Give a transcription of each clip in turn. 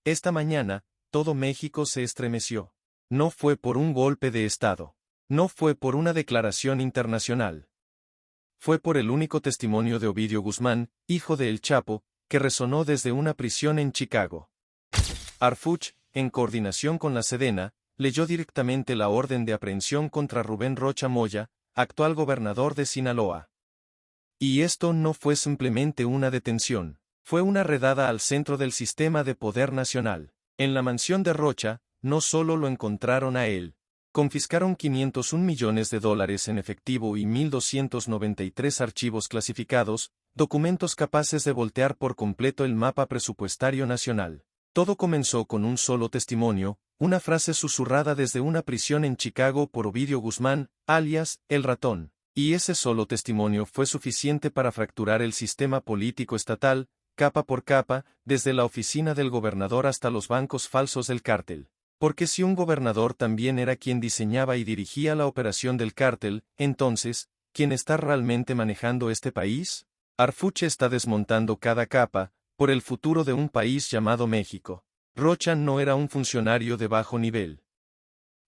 Esta mañana, todo México se estremeció. No fue por un golpe de Estado. No fue por una declaración internacional. Fue por el único testimonio de Ovidio Guzmán, hijo de El Chapo, que resonó desde una prisión en Chicago. Harfuch, en coordinación con la Sedena, leyó directamente la orden de aprehensión contra Rubén Rocha Moya, actual gobernador de Sinaloa. Y esto no fue simplemente una detención, fue una redada al centro del sistema de poder nacional. En la mansión de Rocha, no solo lo encontraron a él. Confiscaron $501 millones en efectivo y 1.293 archivos clasificados, documentos capaces de voltear por completo el mapa presupuestario nacional. Todo comenzó con un solo testimonio, una frase susurrada desde una prisión en Chicago por Ovidio Guzmán, alias, El Ratón. Y ese solo testimonio fue suficiente para fracturar el sistema político estatal, capa por capa, desde la oficina del gobernador hasta los bancos falsos del cártel. Porque si un gobernador también era quien diseñaba y dirigía la operación del cártel, entonces, ¿quién está realmente manejando este país? Harfuch está desmontando cada capa, por el futuro de un país llamado México. Rocha no era un funcionario de bajo nivel.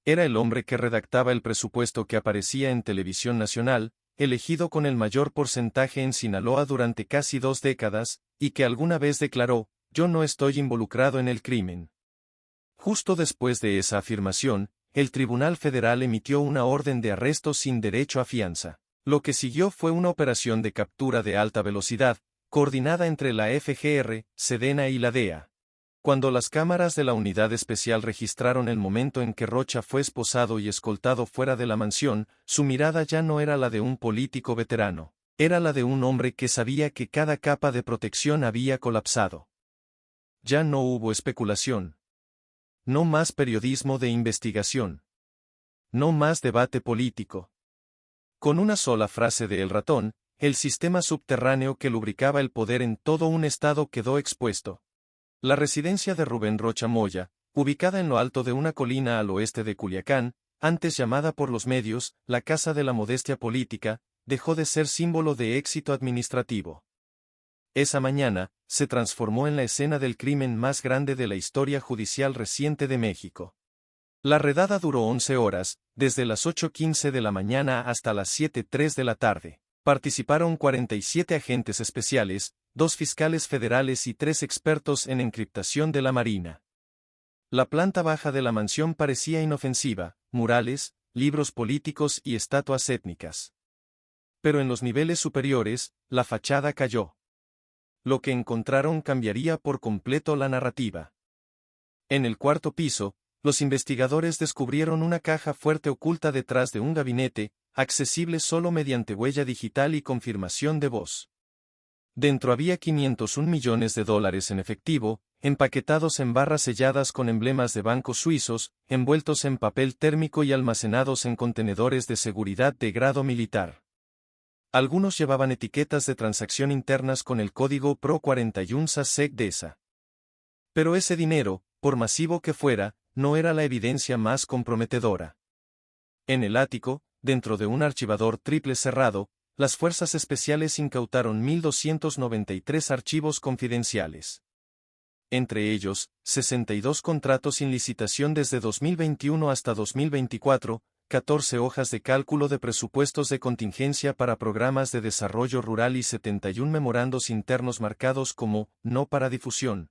Era el hombre que redactaba el presupuesto que aparecía en televisión nacional, elegido con el mayor porcentaje en Sinaloa durante casi 2 décadas, y que alguna vez declaró, «Yo no estoy involucrado en el crimen». Justo después de esa afirmación, el Tribunal Federal emitió una orden de arresto sin derecho a fianza. Lo que siguió fue una operación de captura de alta velocidad, coordinada entre la FGR, Sedena y la DEA. Cuando las cámaras de la unidad especial registraron el momento en que Rocha fue esposado y escoltado fuera de la mansión, su mirada ya no era la de un político veterano, era la de un hombre que sabía que cada capa de protección había colapsado. Ya no hubo especulación. No más periodismo de investigación. No más debate político. Con una sola frase de El Ratón, el sistema subterráneo que lubricaba el poder en todo un estado quedó expuesto. La residencia de Rubén Rocha Moya, ubicada en lo alto de una colina al oeste de Culiacán, antes llamada por los medios, la Casa de la Modestia Política, dejó de ser símbolo de éxito administrativo. Esa mañana, se transformó en la escena del crimen más grande de la historia judicial reciente de México. La redada duró 11 horas, desde las 8:15 de la mañana hasta las 7:03 de la tarde. Participaron 47 agentes especiales, 2 fiscales federales y 3 expertos en encriptación de la Marina. La planta baja de la mansión parecía inofensiva, murales, libros políticos y estatuas étnicas. Pero en los niveles superiores, la fachada cayó. Lo que encontraron cambiaría por completo la narrativa. En el 4º piso, los investigadores descubrieron una caja fuerte oculta detrás de un gabinete, accesible solo mediante huella digital y confirmación de voz. Dentro había $501 millones en efectivo, empaquetados en barras selladas con emblemas de bancos suizos, envueltos en papel térmico y almacenados en contenedores de seguridad de grado militar. Algunos llevaban etiquetas de transacción internas con el código PRO 41 SASEC DESA. Pero ese dinero, por masivo que fuera, no era la evidencia más comprometedora. En el ático, dentro de un archivador triple cerrado, las fuerzas especiales incautaron 1.293 archivos confidenciales. Entre ellos, 62 contratos sin licitación desde 2021 hasta 2024, 14 hojas de cálculo de presupuestos de contingencia para programas de desarrollo rural y 71 memorandos internos marcados como «no para difusión».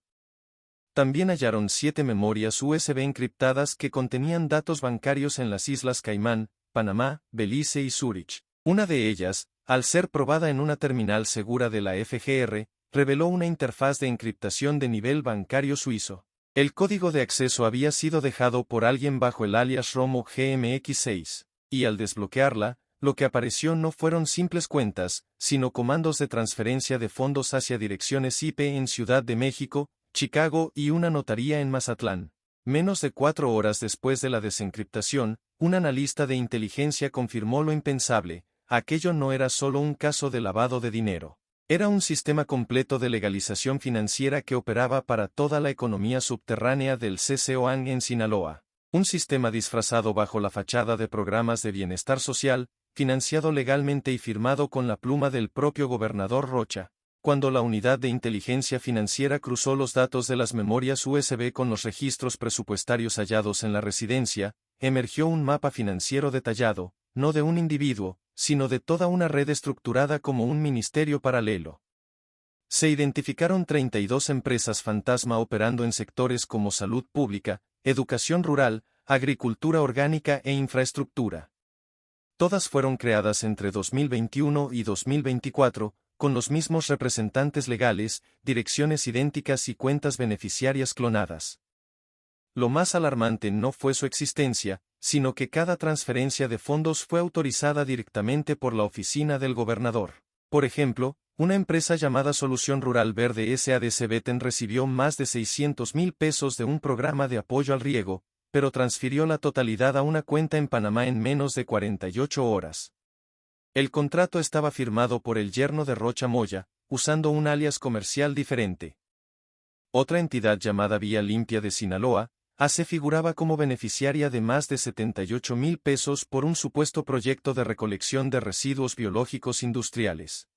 También hallaron 7 memorias USB encriptadas que contenían datos bancarios en las Islas Caimán, Panamá, Belice y Zúrich. Una de ellas, al ser probada en una terminal segura de la FGR, reveló una interfaz de encriptación de nivel bancario suizo. El código de acceso había sido dejado por alguien bajo el alias Romo GMX6, y al desbloquearla, lo que apareció no fueron simples cuentas, sino comandos de transferencia de fondos hacia direcciones IP en Ciudad de México, Chicago y una notaría en Mazatlán. Menos de 4 horas después de la desencriptación, un analista de inteligencia confirmó lo impensable: aquello no era solo un caso de lavado de dinero. Era un sistema completo de legalización financiera que operaba para toda la economía subterránea del CCOAN en Sinaloa. Un sistema disfrazado bajo la fachada de programas de bienestar social, financiado legalmente y firmado con la pluma del propio gobernador Rocha. Cuando la unidad de inteligencia financiera cruzó los datos de las memorias USB con los registros presupuestarios hallados en la residencia, emergió un mapa financiero detallado, no de un individuo, sino de toda una red estructurada como un ministerio paralelo. Se identificaron 32 empresas fantasma operando en sectores como salud pública, educación rural, agricultura orgánica e infraestructura. Todas fueron creadas entre 2021 y 2024, con los mismos representantes legales, direcciones idénticas y cuentas beneficiarias clonadas. Lo más alarmante no fue su existencia, sino que cada transferencia de fondos fue autorizada directamente por la oficina del gobernador. Por ejemplo, una empresa llamada Solución Rural Verde SADC Beten recibió más de 600,000 pesos de un programa de apoyo al riego, pero transfirió la totalidad a una cuenta en Panamá en menos de 48 horas. El contrato estaba firmado por el yerno de Rocha Moya, usando un alias comercial diferente. Otra entidad llamada Vía Limpia de Sinaloa, AC figuraba como beneficiaria de más de 78,000 pesos por un supuesto proyecto de recolección de residuos biológicos industriales.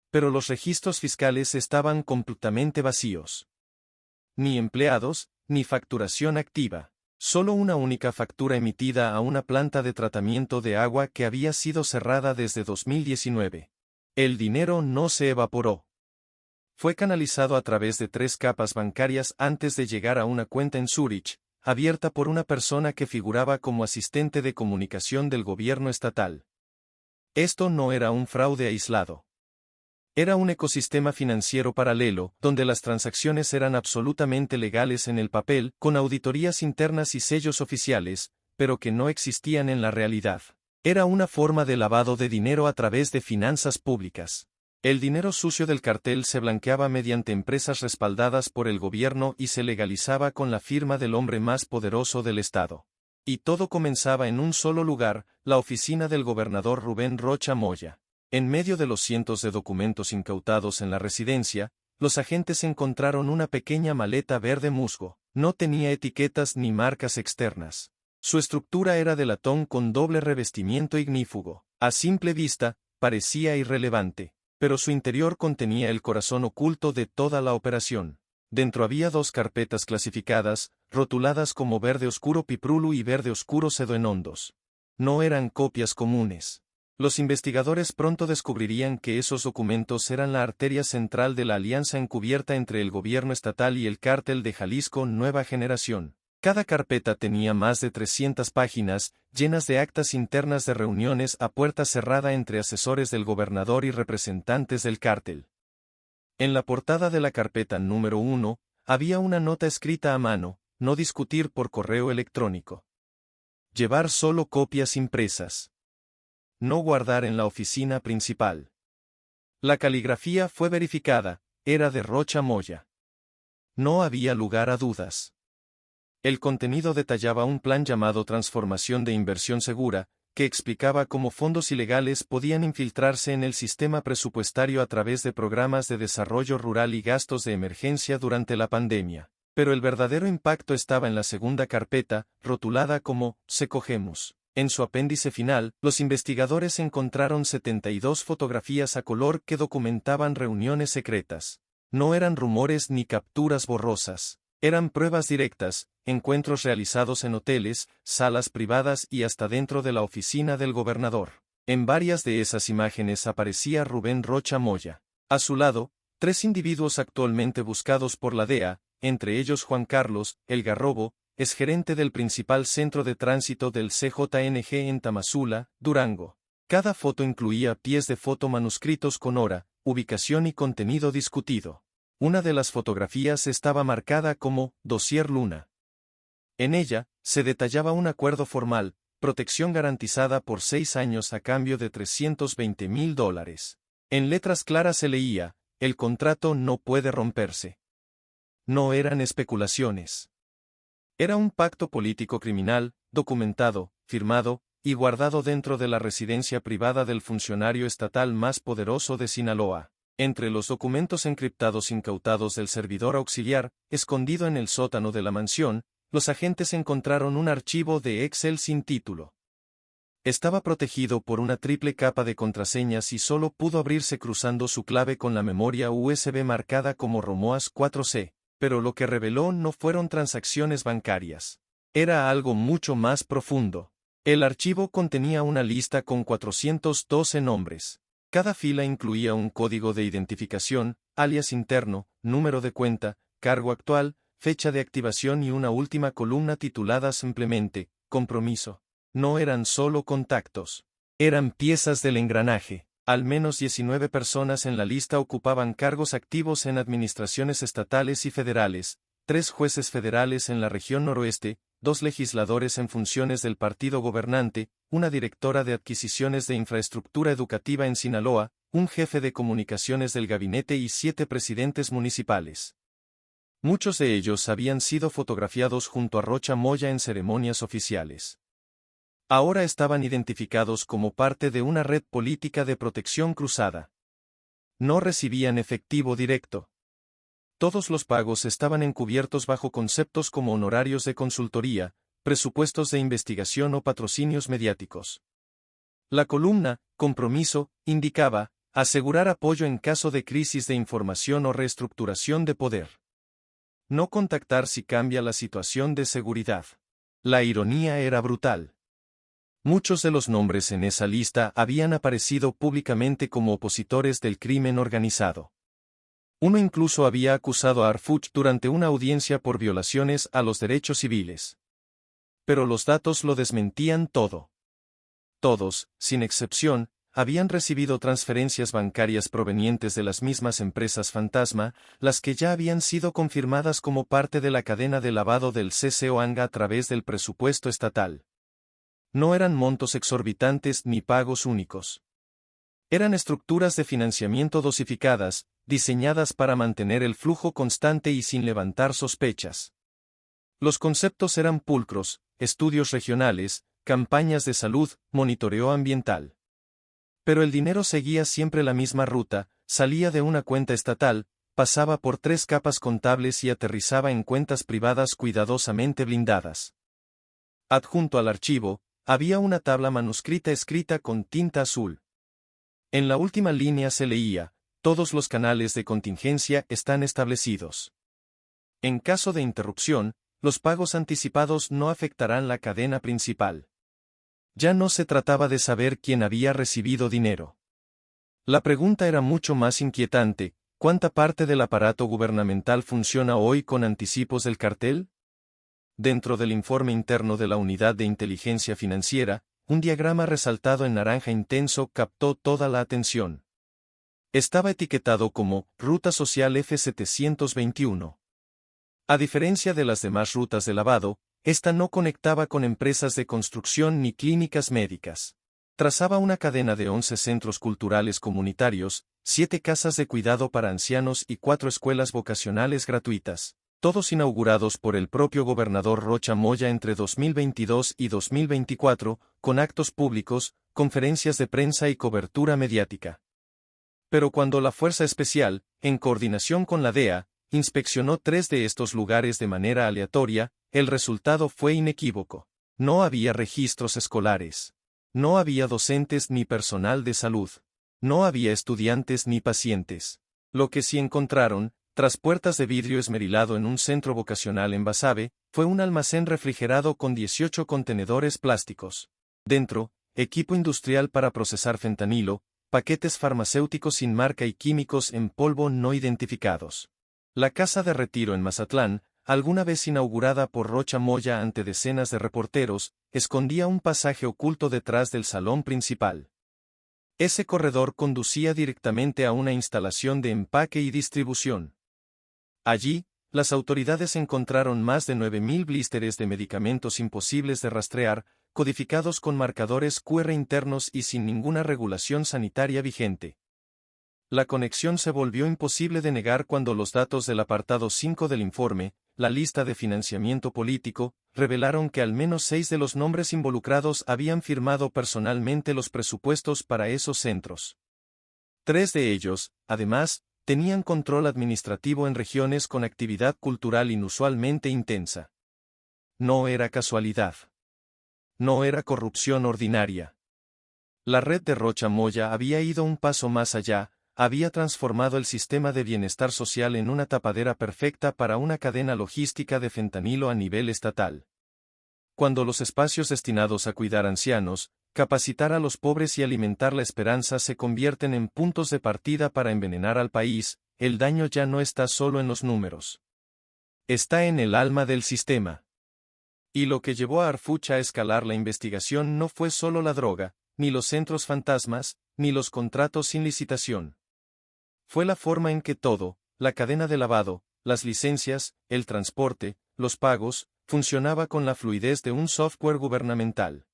Pero los registros fiscales estaban completamente vacíos. Ni empleados, ni facturación activa. Solo una única factura emitida a una planta de tratamiento de agua que había sido cerrada desde 2019. El dinero no se evaporó. Fue canalizado a través de 3 capas bancarias antes de llegar a una cuenta en Zúrich, abierta por una persona que figuraba como asistente de comunicación del gobierno estatal. Esto no era un fraude aislado. Era un ecosistema financiero paralelo, donde las transacciones eran absolutamente legales en el papel, con auditorías internas y sellos oficiales, pero que no existían en la realidad. Era una forma de lavado de dinero a través de finanzas públicas. El dinero sucio del cartel se blanqueaba mediante empresas respaldadas por el gobierno y se legalizaba con la firma del hombre más poderoso del estado. Y todo comenzaba en un solo lugar, la oficina del gobernador Rubén Rocha Moya. En medio de los cientos de documentos incautados en la residencia, los agentes encontraron una pequeña maleta verde musgo. No tenía etiquetas ni marcas externas. Su estructura era de latón con doble revestimiento ignífugo. A simple vista, parecía irrelevante, pero su interior contenía el corazón oculto de toda la operación. Dentro había 2 carpetas clasificadas, rotuladas como verde oscuro piprulu y verde oscuro sedoenondos. No eran copias comunes. Los investigadores pronto descubrirían que esos documentos eran la arteria central de la alianza encubierta entre el gobierno estatal y el cártel de Jalisco Nueva Generación. Cada carpeta tenía más de 300 páginas, llenas de actas internas de reuniones a puerta cerrada entre asesores del gobernador y representantes del cártel. En la portada de la carpeta número 1, había una nota escrita a mano: no discutir por correo electrónico. Llevar solo copias impresas. No guardar en la oficina principal. La caligrafía fue verificada, era de Rocha Moya. No había lugar a dudas. El contenido detallaba un plan llamado Transformación de Inversión Segura, que explicaba cómo fondos ilegales podían infiltrarse en el sistema presupuestario a través de programas de desarrollo rural y gastos de emergencia durante la pandemia. Pero el verdadero impacto estaba en la segunda carpeta, rotulada como Se Cogemos. En su apéndice final, los investigadores encontraron 72 fotografías a color que documentaban reuniones secretas. No eran rumores ni capturas borrosas. Eran pruebas directas, encuentros realizados en hoteles, salas privadas y hasta dentro de la oficina del gobernador. En varias de esas imágenes aparecía Rubén Rocha Moya. A su lado, 3 individuos actualmente buscados por la DEA, entre ellos Juan Carlos El Garrobo, es gerente del principal centro de tránsito del CJNG en Tamazula, Durango. Cada foto incluía pies de foto manuscritos con hora, ubicación y contenido discutido. Una de las fotografías estaba marcada como Dossier Luna. En ella, se detallaba un acuerdo formal, protección garantizada por 6 años a cambio de $320,000. En letras claras se leía: el contrato no puede romperse. No eran especulaciones. Era un pacto político criminal, documentado, firmado, y guardado dentro de la residencia privada del funcionario estatal más poderoso de Sinaloa. Entre los documentos encriptados incautados del servidor auxiliar, escondido en el sótano de la mansión, los agentes encontraron un archivo de Excel sin título. Estaba protegido por una triple capa de contraseñas y solo pudo abrirse cruzando su clave con la memoria USB marcada como Romoas 4C, pero lo que reveló no fueron transacciones bancarias. Era algo mucho más profundo. El archivo contenía una lista con 412 nombres. Cada fila incluía un código de identificación, alias interno, número de cuenta, cargo actual, fecha de activación y una última columna titulada simplemente, compromiso. No eran solo contactos. Eran piezas del engranaje. Al menos 19 personas en la lista ocupaban cargos activos en administraciones estatales y federales, 3 jueces federales en la región noroeste, 2 legisladores en funciones del partido gobernante, una directora de adquisiciones de infraestructura educativa en Sinaloa, un jefe de comunicaciones del gabinete y 7 presidentes municipales. Muchos de ellos habían sido fotografiados junto a Rocha Moya en ceremonias oficiales. Ahora estaban identificados como parte de una red política de protección cruzada. No recibían efectivo directo. Todos los pagos estaban encubiertos bajo conceptos como honorarios de consultoría, presupuestos de investigación o patrocinios mediáticos. La columna, compromiso, indicaba, asegurar apoyo en caso de crisis de información o reestructuración de poder. No contactar si cambia la situación de seguridad. La ironía era brutal. Muchos de los nombres en esa lista habían aparecido públicamente como opositores del crimen organizado. Uno incluso había acusado a Arfuch durante una audiencia por violaciones a los derechos civiles. Pero los datos lo desmentían todo. Todos, sin excepción, habían recibido transferencias bancarias provenientes de las mismas empresas fantasma, las que ya habían sido confirmadas como parte de la cadena de lavado del CCOANGA a través del presupuesto estatal. No eran montos exorbitantes ni pagos únicos. Eran estructuras de financiamiento dosificadas, diseñadas para mantener el flujo constante y sin levantar sospechas. Los conceptos eran pulcros: estudios regionales, campañas de salud, monitoreo ambiental. Pero el dinero seguía siempre la misma ruta, salía de una cuenta estatal, pasaba por 3 capas contables y aterrizaba en cuentas privadas cuidadosamente blindadas. Adjunto al archivo, había una tabla manuscrita escrita con tinta azul. En la última línea se leía: todos los canales de contingencia están establecidos. En caso de interrupción, los pagos anticipados no afectarán la cadena principal. Ya no se trataba de saber quién había recibido dinero. La pregunta era mucho más inquietante: ¿cuánta parte del aparato gubernamental funciona hoy con anticipos del cartel? Dentro del informe interno de la Unidad de Inteligencia Financiera, un diagrama resaltado en naranja intenso captó toda la atención. Estaba etiquetado como Ruta Social F721. A diferencia de las demás rutas de lavado, esta no conectaba con empresas de construcción ni clínicas médicas. Trazaba una cadena de 11 centros culturales comunitarios, 7 casas de cuidado para ancianos y 4 escuelas vocacionales gratuitas, todos inaugurados por el propio gobernador Rocha Moya entre 2022 y 2024, con actos públicos, conferencias de prensa y cobertura mediática. Pero cuando la Fuerza Especial, en coordinación con la DEA, inspeccionó 3 de estos lugares de manera aleatoria, el resultado fue inequívoco. No había registros escolares. No había docentes ni personal de salud. No había estudiantes ni pacientes. Lo que sí encontraron, tras puertas de vidrio esmerilado en un centro vocacional en Basabe, fue un almacén refrigerado con 18 contenedores plásticos. Dentro, equipo industrial para procesar fentanilo, paquetes farmacéuticos sin marca y químicos en polvo no identificados. La casa de retiro en Mazatlán, alguna vez inaugurada por Rocha Moya ante decenas de reporteros, escondía un pasaje oculto detrás del salón principal. Ese corredor conducía directamente a una instalación de empaque y distribución. Allí, las autoridades encontraron más de 9.000 blísteres de medicamentos imposibles de rastrear, codificados con marcadores QR internos y sin ninguna regulación sanitaria vigente. La conexión se volvió imposible de negar cuando los datos del apartado 5 del informe, la lista de financiamiento político, revelaron que al menos 6 de los nombres involucrados habían firmado personalmente los presupuestos para esos centros. 3 de ellos, además, tenían control administrativo en regiones con actividad cultural inusualmente intensa. No era casualidad. no era corrupción ordinaria. La red de Rocha Moya había ido un paso más allá, había transformado el sistema de bienestar social en una tapadera perfecta para una cadena logística de fentanilo a nivel estatal. Cuando los espacios destinados a cuidar ancianos, capacitar a los pobres y alimentar la esperanza se convierten en puntos de partida para envenenar al país, el daño ya no está solo en los números. Está en el alma del sistema. Y lo que llevó a Arfuch a escalar la investigación no fue solo la droga, ni los centros fantasmas, ni los contratos sin licitación. Fue la forma en que todo, la cadena de lavado, las licencias, el transporte, los pagos, funcionaba con la fluidez de un software gubernamental.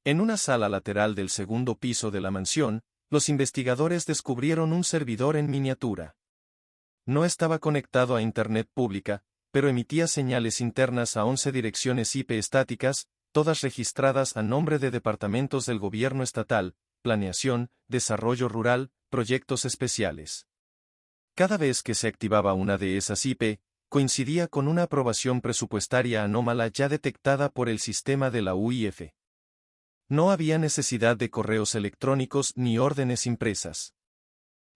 En una sala lateral del segundo piso de la mansión, los investigadores descubrieron un servidor en miniatura. No estaba conectado a Internet pública, pero emitía señales internas a 11 direcciones IP estáticas, todas registradas a nombre de departamentos del gobierno estatal, planeación, desarrollo rural, proyectos especiales. Cada vez que se activaba una de esas IP, coincidía con una aprobación presupuestaria anómala ya detectada por el sistema de la UIF. No había necesidad de correos electrónicos ni órdenes impresas.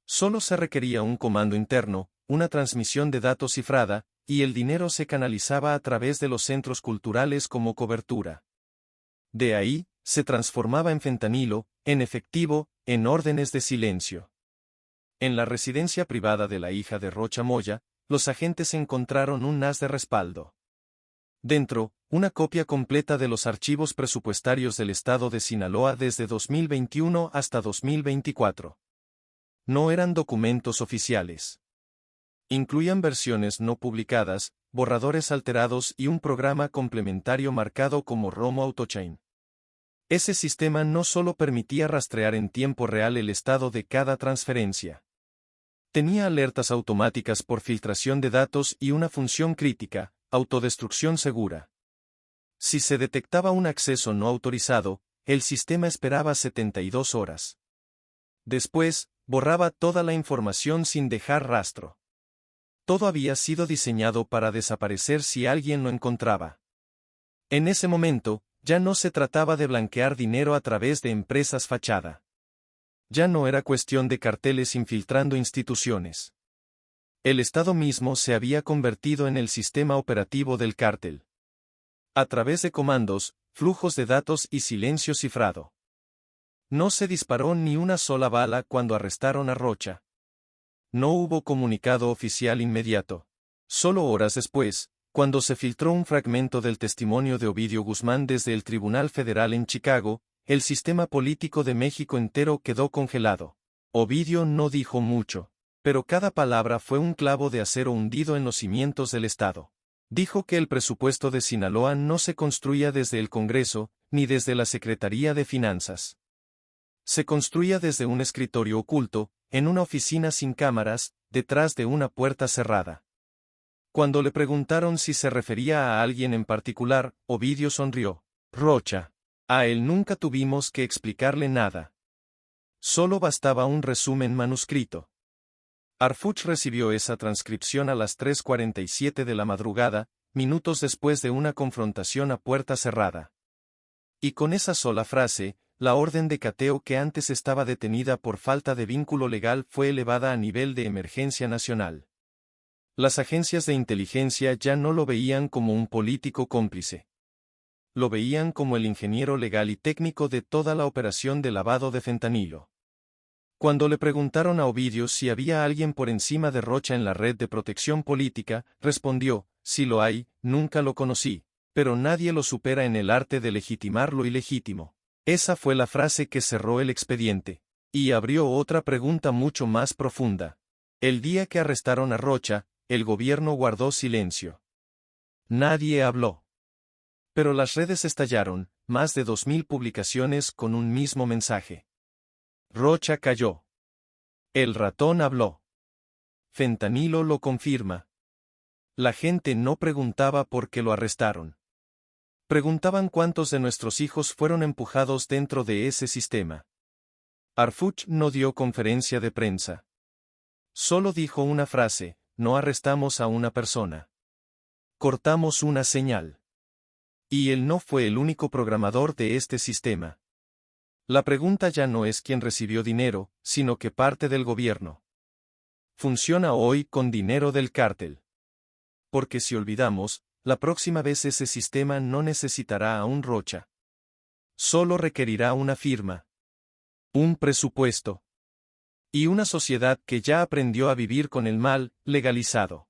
Solo se requería un comando interno, una transmisión de datos cifrada, y el dinero se canalizaba a través de los centros culturales como cobertura. De ahí, se transformaba en fentanilo, en efectivo, en órdenes de silencio. En la residencia privada de la hija de Rocha Moya, los agentes encontraron un NAS de respaldo. Dentro, una copia completa de los archivos presupuestarios del estado de Sinaloa desde 2021 hasta 2024. No eran documentos oficiales. Incluían versiones no publicadas, borradores alterados y un programa complementario marcado como ROM Autochain. Ese sistema no solo permitía rastrear en tiempo real el estado de cada transferencia. Tenía alertas automáticas por filtración de datos y una función crítica, autodestrucción segura. Si se detectaba un acceso no autorizado, el sistema esperaba 72 horas. Después, borraba toda la información sin dejar rastro. Todo había sido diseñado para desaparecer si alguien lo encontraba. En ese momento, ya no se trataba de blanquear dinero a través de empresas fachada. Ya no era cuestión de carteles infiltrando instituciones. El Estado mismo se había convertido en el sistema operativo del cártel. A través de comandos, flujos de datos y silencio cifrado. No se disparó ni una sola bala cuando arrestaron a Rocha. No hubo comunicado oficial inmediato. Solo horas después, cuando se filtró un fragmento del testimonio de Ovidio Guzmán desde el Tribunal Federal en Chicago, el sistema político de México entero quedó congelado. Ovidio no dijo mucho, pero cada palabra fue un clavo de acero hundido en los cimientos del Estado. Dijo que el presupuesto de Sinaloa no se construía desde el Congreso, ni desde la Secretaría de Finanzas. Se construía desde un escritorio oculto, en una oficina sin cámaras, detrás de una puerta cerrada. Cuando le preguntaron si se refería a alguien en particular, Ovidio sonrió. Rocha. A él nunca tuvimos que explicarle nada. Solo bastaba un resumen manuscrito. Arfuch recibió esa transcripción a las 3:47 de la madrugada, minutos después de una confrontación a puerta cerrada. Y con esa sola frase, la orden de cateo que antes estaba detenida por falta de vínculo legal fue elevada a nivel de emergencia nacional. Las agencias de inteligencia ya no lo veían como un político cómplice. Lo veían como el ingeniero legal y técnico de toda la operación de lavado de fentanilo. Cuando le preguntaron a Ovidio si había alguien por encima de Rocha en la red de protección política, respondió, si lo hay, nunca lo conocí, pero nadie lo supera en el arte de legitimar lo ilegítimo. Esa fue la frase que cerró el expediente. Y abrió otra pregunta mucho más profunda. El día que arrestaron a Rocha, el gobierno guardó silencio. Nadie habló. Pero las redes estallaron, más de 2000 publicaciones con un mismo mensaje. Rocha cayó. El ratón habló. Fentanilo lo confirma. La gente no preguntaba por qué lo arrestaron. Preguntaban cuántos de nuestros hijos fueron empujados dentro de ese sistema. Arfuch no dio conferencia de prensa. Solo dijo una frase, no arrestamos a una persona. Cortamos una señal. Y él no fue el único programador de este sistema. La pregunta ya no es quién recibió dinero, sino qué parte del gobierno funciona hoy con dinero del cártel. Porque si olvidamos, la próxima vez ese sistema no necesitará a un Rocha. Solo requerirá una firma, un presupuesto y una sociedad que ya aprendió a vivir con el mal legalizado.